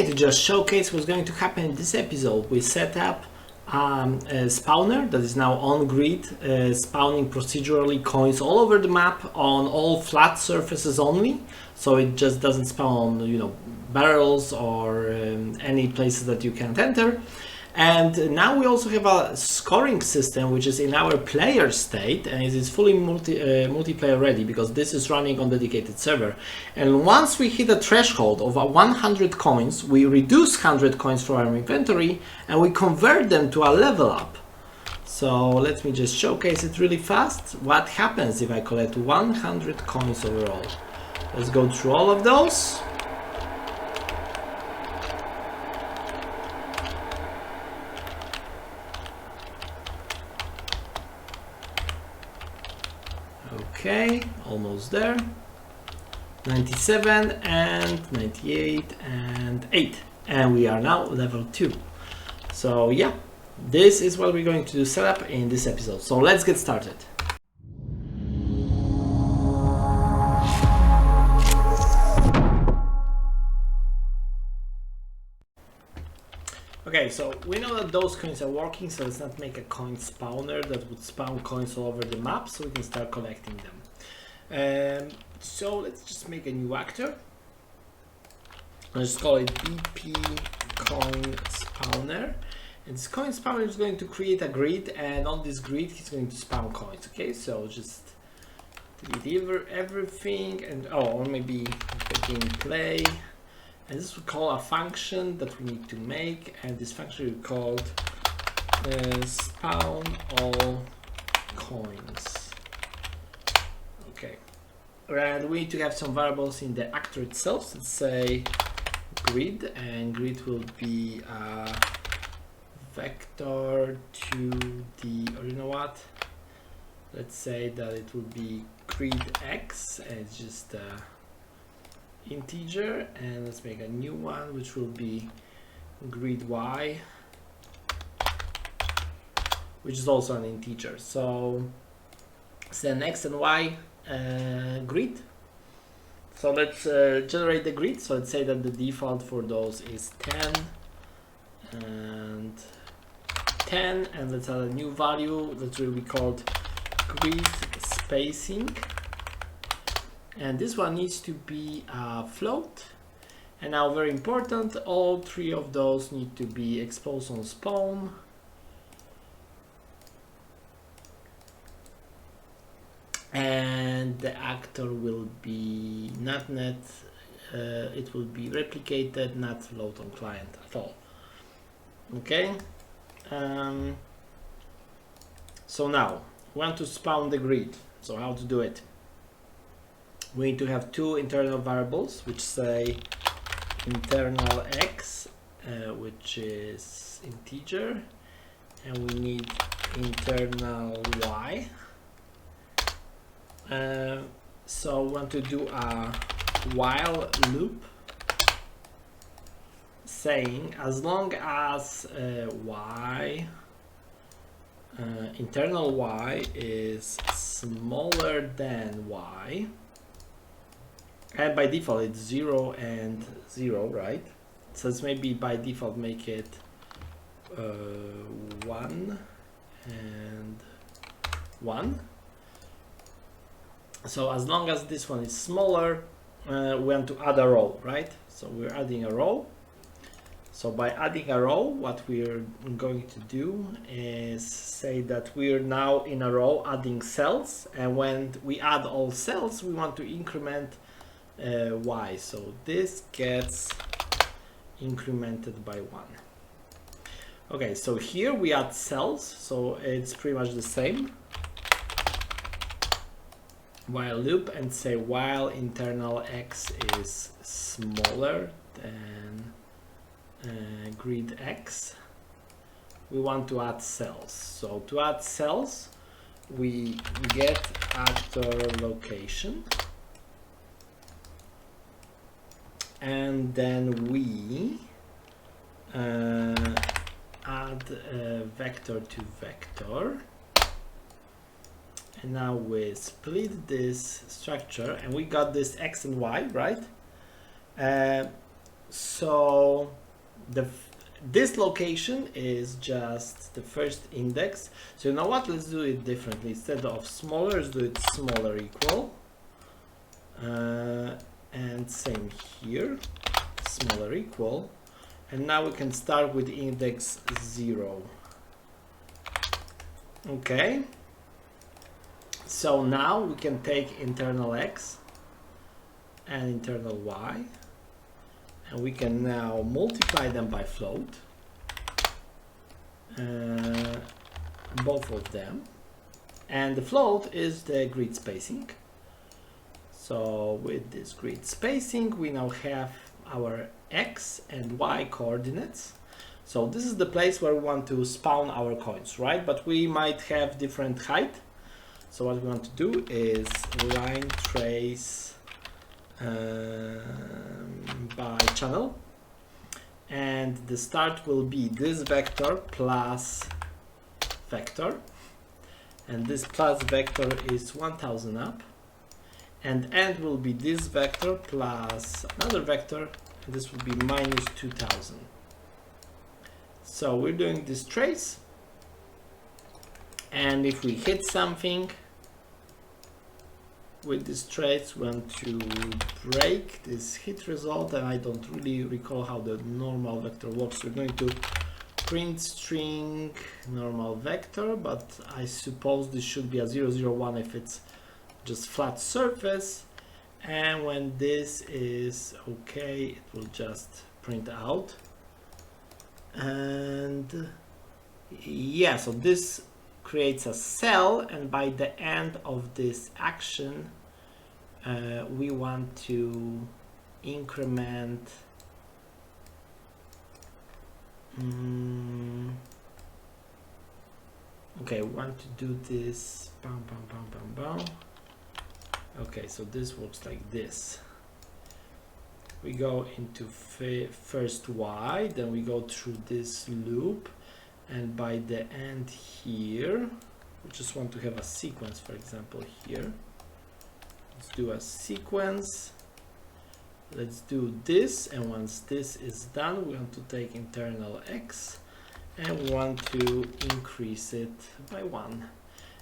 Okay, to just showcase what's going to happen in this episode, we set up a spawner that is now on grid, spawning procedurally coins all over the map on all flat surfaces only. So it just doesn't spawn on, barrels or any places that you can't enter. And now we also have a scoring system which is in our player state, and it is fully multiplayer ready because this is running on dedicated server. And once we hit a threshold of 100 coins, we reduce 100 coins from our inventory and we convert them to a level up. So let me just showcase it really fast. What happens if I collect 100 coins overall? Let's go through all of those. Okay, almost there. 97 and 98 and 8. And we are now level 2. So yeah, this is what we're going to do setup in this episode. So let's get started. Okay, so we know that those coins are working, so let's not make a coin spawner that would spawn coins all over the map, so we can start collecting them. So let's just make a new actor. Let's call it BP coin spawner. And this coin spawner is going to create a grid, and on this grid he's going to spawn coins. Okay, so just delete everything, and or maybe gameplay. And this we call a function that we need to make, and this function we called spawn all coins. Okay, and we need to have some variables in the actor itself. Let's say grid, and grid will be a vector to the, or you know what? Let's say that it will be grid x, and it's just integer, and let's make a new one which will be grid y, which is also an integer. So send x and y grid. So let's generate the grid. So let's say that the default for those is 10 and 10, and let's add a new value that will be called grid spacing. And this one needs to be a float. And now, very important, all three of those need to be exposed on spawn. And the actor will be not net, it will be replicated, not float on client at all. Okay. So now, we want to spawn the grid. So how to do it? We need to have two internal variables which say internal x, which is integer, and we need internal y. So we want to do a while loop saying as long as y, internal y is smaller than y, and by default it's 0 and 0, right? So let's maybe by default make it 1 and 1. So as long as this one is smaller, we want to add a row, right? So we're adding a row. So by adding a row, what we're going to do is say that we're now in a row adding cells, and when we add all cells, we want to increment y, so this gets incremented by 1. Okay, so here we add cells, so it's pretty much the same. While loop, and say while internal x is smaller than grid x, we want to add cells. So to add cells, we get actor location, and then we add vector to vector, and now we split this structure, and we got this x and y, right? So this location is just the first index. So you know what? Let's do it differently. Instead of smaller, let's do it smaller equal. And same here, smaller equal. And now we can start with index 0. Okay. So now we can take internal x and internal y, and we can now multiply them by float, both of them, and the float is the grid spacing. So with this grid spacing we now have our x and y coordinates. So this is the place where we want to spawn our coins, right? But we might have different height. So what we want to do is line trace by channel, and the start will be this vector plus vector, and this plus vector is 1000 up, and end will be this vector plus another vector, and this will be minus 2000. So we're doing this trace, and if we hit something with this trace, we want to break this hit result, and I don't really recall how the normal vector works. We're going to print string normal vector, but I suppose this should be a 001 if it's just flat surface, and when this is okay it will just print out. And yeah, so this creates a cell, and by the end of this action we want to increment okay, we want to do this bam, bam, bam, bam, bam. Okay, so this works like this. We go into first y, then we go through this loop, and by the end here we just want to have a sequence. For example, here let's do a sequence, let's do this, and once this is done we want to take internal x and we want to increase it by 1.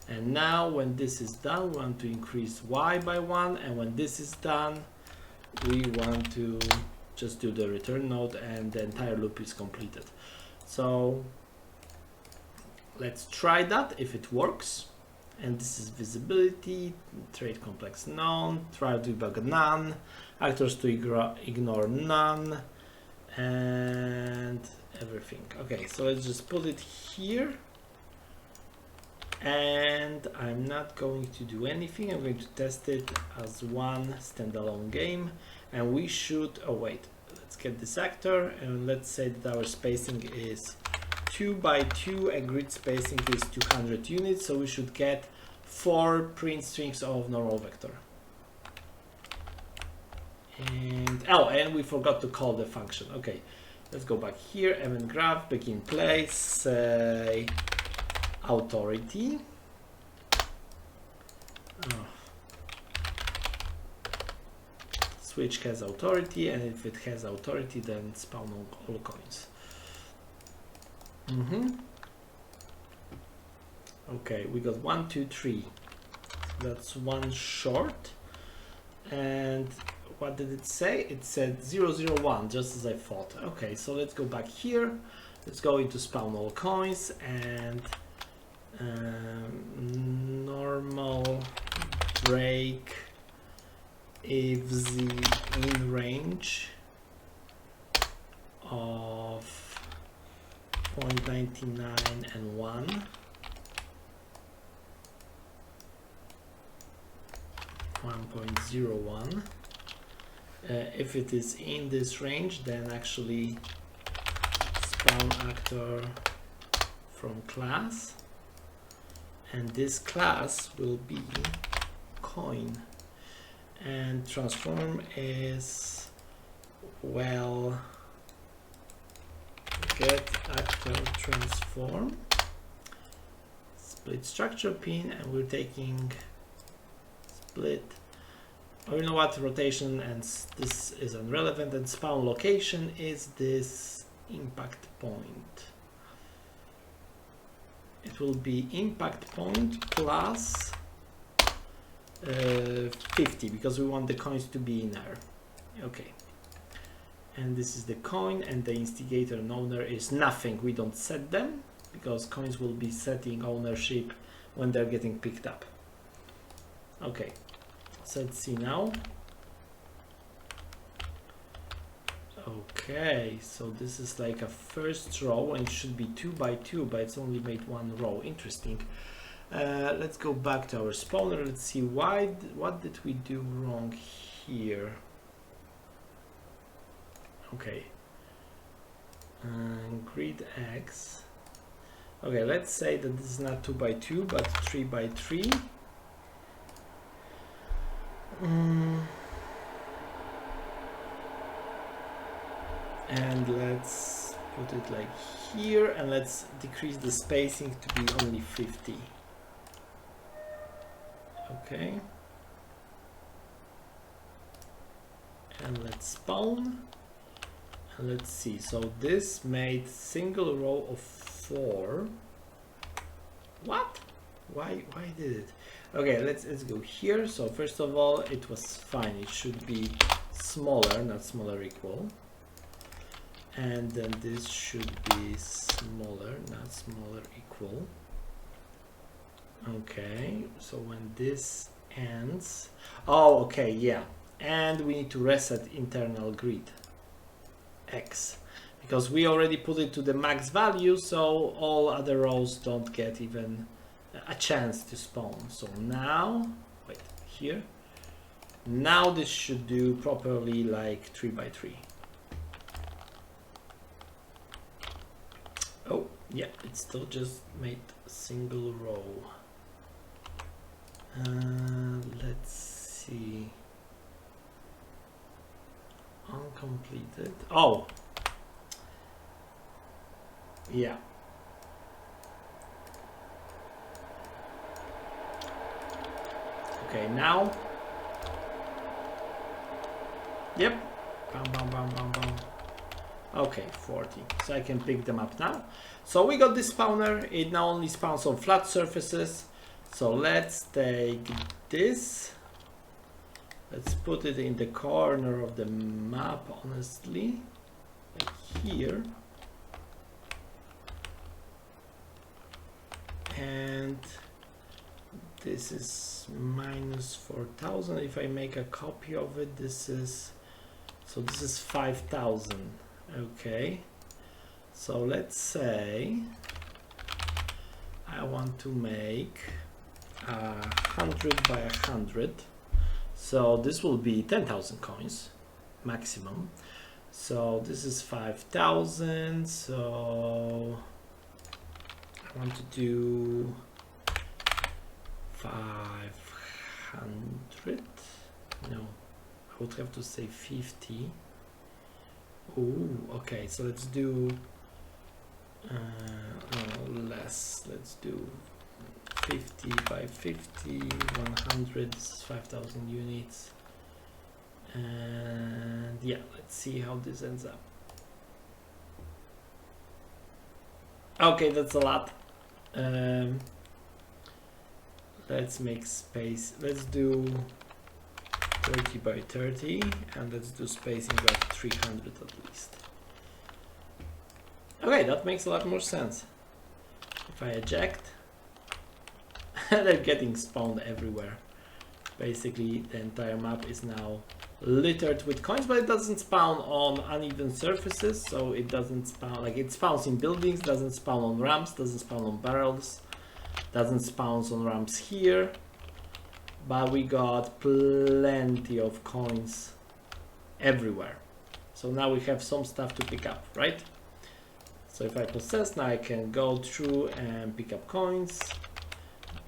And now when this is done we want to increase y by 1, and when this is done we want to just do the return node and the entire loop is completed. So let's try that if it works. And this is visibility, trait complex known, try to debug none, actors to ignore none, and everything. Okay, so let's just put it here, and I'm not going to do anything. I'm going to test it as one standalone game, and we should, oh wait, let's get this actor, and let's say that our spacing is 2 by 2 and grid spacing is 200 units, so we should get 4 print strings of normal vector. And oh, and we forgot to call the function. Okay, let's go back here, event graph, begin place, say authority. Switch has authority, and if it has authority then spawn all coins. Okay, we got 1, 2, 3. That's one short. And what did it say? It said 001, just as I thought. Okay, so let's go back here. Let's go into spawn all coins and normal break if the in range of 0.99 and 1. 1.01. If it is in this range, then actually spawn actor from class, and this class will be coin, and transform is, well, get actor transform split structure pin, and we're taking split Oh, you know what? Rotation and this is irrelevant, and spawn location is this impact point. It will be impact point plus 50 because we want the coins to be in there. Okay. And this is the coin, and the instigator and owner is nothing. We don't set them because coins will be setting ownership when they're getting picked up. Okay, so let's see now. Okay, so this is like a first row, and it should be 2 by 2, but it's only made one row. Interesting. Let's go back to our spawner. Let's see what did we do wrong here. Okay, grid X. Okay, let's say that this is not 2 by 2 but 3 by 3. And let's put it like here, and let's decrease the spacing to be only 50. Okay, and let's spawn. Let's see, so this made single row of 4. What? Why did it? Okay, let's go here. So first of all, it was fine. It should be smaller, not smaller equal. And then this should be smaller, not smaller equal. Okay, so when this ends, oh, okay, yeah. And we need to reset internal grid X, because we already put it to the max value, so all other rows don't get even a chance to spawn. So now, wait, here, now this should do properly like 3 by 3. Oh yeah, it still just made a single row. Let's see. Uncompleted. Oh, yeah. Okay, now. Yep. Bam, bam, bam, bam, bam. Okay, 40. So I can pick them up now. So we got this spawner. It now only spawns on flat surfaces. So let's take this. Let's put it in the corner of the map, honestly, like here. And this is minus 4,000. If I make a copy of it, this is 5,000. Okay. So let's say I want to make 100 by 100. So this will be 10,000 coins maximum. So this is 5,000. So I want to do 500. No, I would have to say 50. Oh, okay. So let's do less. Let's do 50 by 50, 100, this is 5,000 units. And yeah, let's see how this ends up. Okay, that's a lot. Let's make space. Let's do 30 by 30, and let's do spacing of 300 at least. Okay, that makes a lot more sense. If I eject, they're getting spawned everywhere. Basically, the entire map is now littered with coins, but it doesn't spawn on uneven surfaces, so it doesn't spawn, like it spawns in buildings, doesn't spawn on ramps, doesn't spawn on barrels, doesn't spawn on ramps here, but we got plenty of coins everywhere. So now we have some stuff to pick up, right? So if I possess, now I can go through and pick up coins.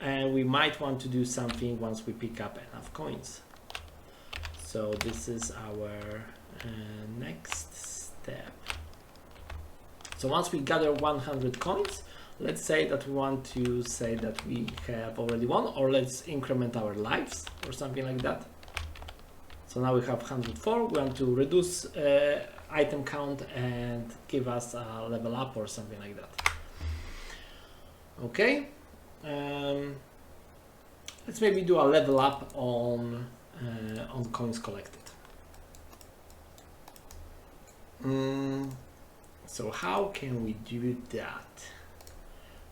And we might want to do something once we pick up enough coins. So this is our next step. So once we gather 100 coins, let's say that we want to say that we have already won, or let's increment our lives or something like that. So now we have 104. We want to reduce item count and give us a level up or something like that. Okay. Let's maybe do a level up on coins collected. So how can we do that?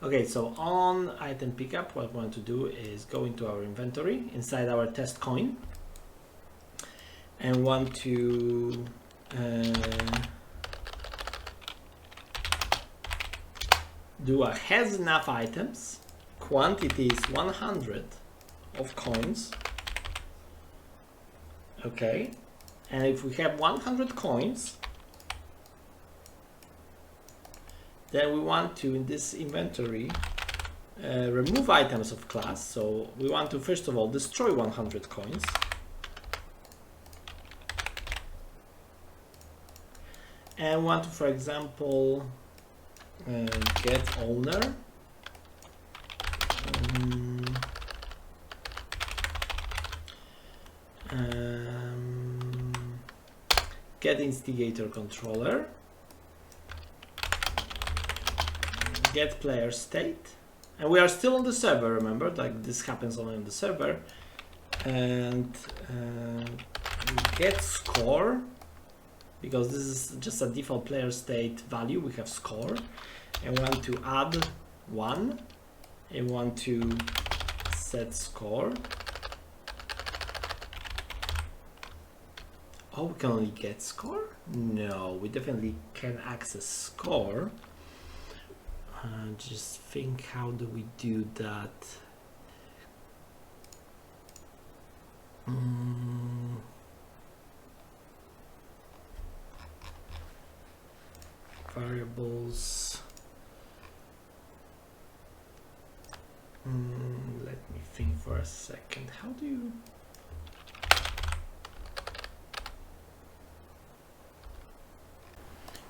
Okay, so on item pickup, what we want to do is go into our inventory inside our test coin and want to do a has enough items, quantity is 100 of coins. Okay, and if we have 100 coins, then we want to, in this inventory, remove items of class. So we want to first of all destroy 100 coins. And want to, for example, get owner. Get instigator controller. Get player state. And we are still on the server, remember, like this happens only on the server. And get score, because this is just a default player state value, we have score. And want to add 1 and want to set score. Oh, we can only get score? No, we definitely can access score. Just think, how do we do that? Variables. Let me think for a second. How do you...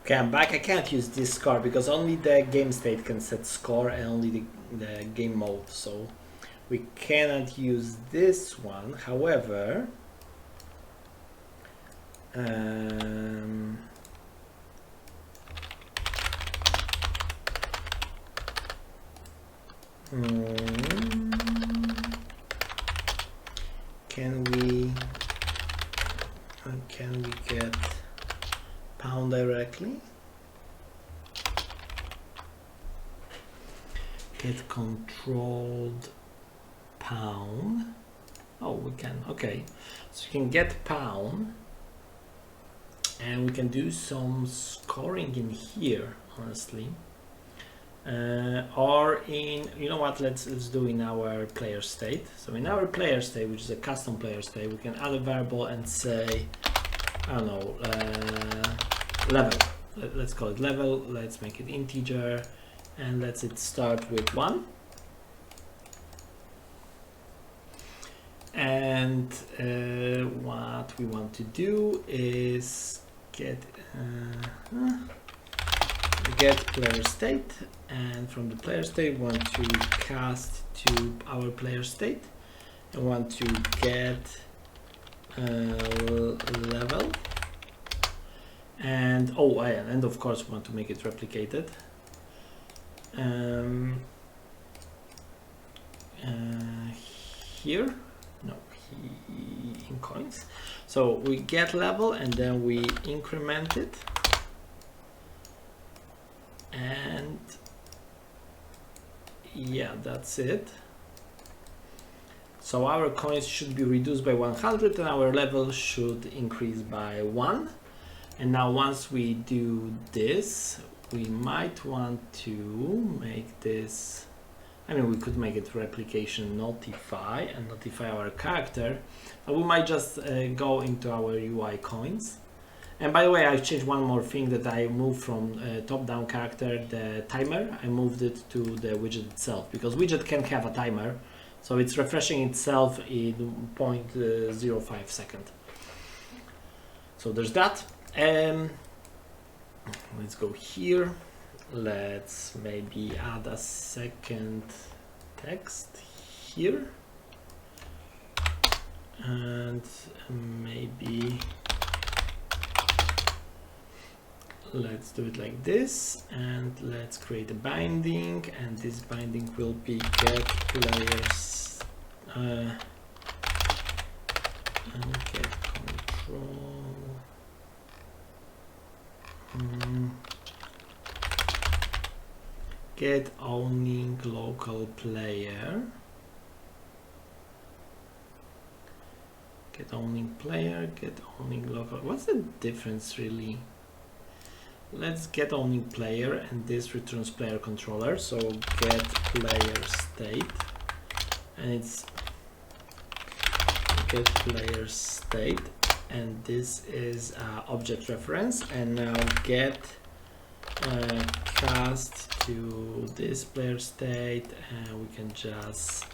Okay, I'm back. I can't use this score because only the game state can set score and only the game mode. So we cannot use this one. However, can we get pound directly? Get controlled pound. Oh, we can. Okay, so you can get pound, and we can do some scoring in here, honestly. Or in, you know what, let's do in our player state. So in our player state, which is a custom player state, we can add a variable and say, I don't know, level. Let's call it level. Let's make it integer, and let's it start with 1. And what we want to do is get player state, and from the player state we want to cast to our player state and want to get level, and and of course we want to make it replicated. Here, no, in coins. So we get level and then we increment it, and yeah, that's it. So our coins should be reduced by 100 and our level should increase by 1. And now once we do this, we might want to make this, I mean, we could make it replication notify and notify our character, but we might just go into our UI coins. And by the way, I changed one more thing, that I moved from top-down character, the timer, I moved it to the widget itself, because widget can have a timer, so it's refreshing itself in 0.05 second. So there's that. Let's go here. Let's maybe add a second text here. and maybe let's do it like this, and let's create a binding, and this binding will be get players and get control. Get owning local player. Get owning player, get owning local. What's the difference really? Let's get owning player, and this returns player controller. So get player state, and it's get player state, and this is object reference. And now get cast to this player state, and we can just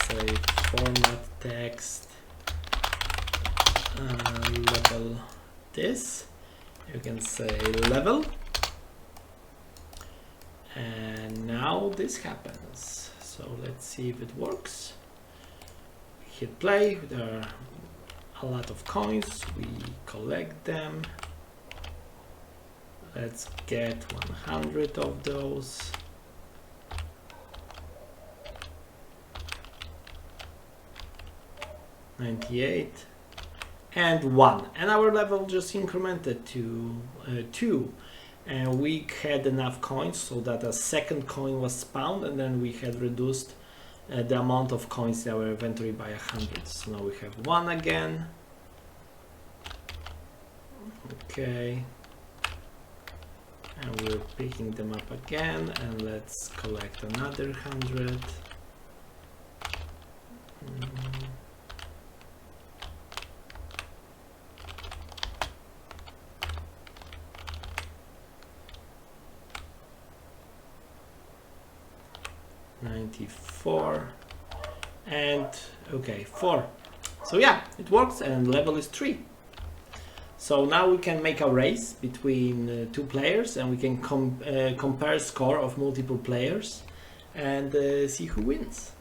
say format text level this. You can say level, and now this happens. So let's see if it works. Hit play. There are a lot of coins, we collect them. Let's get 100 of those. $98 and 1, and our level just incremented to 2, and we had enough coins so that a second coin was spawned, and then we had reduced the amount of coins in our inventory by 100. So now we have 1 again. Okay, and we're picking them up again, and let's collect another 100. $94 and okay 4. So yeah, it works, and level is 3. So now we can make a race between 2 players, and we can compare score of multiple players and see who wins.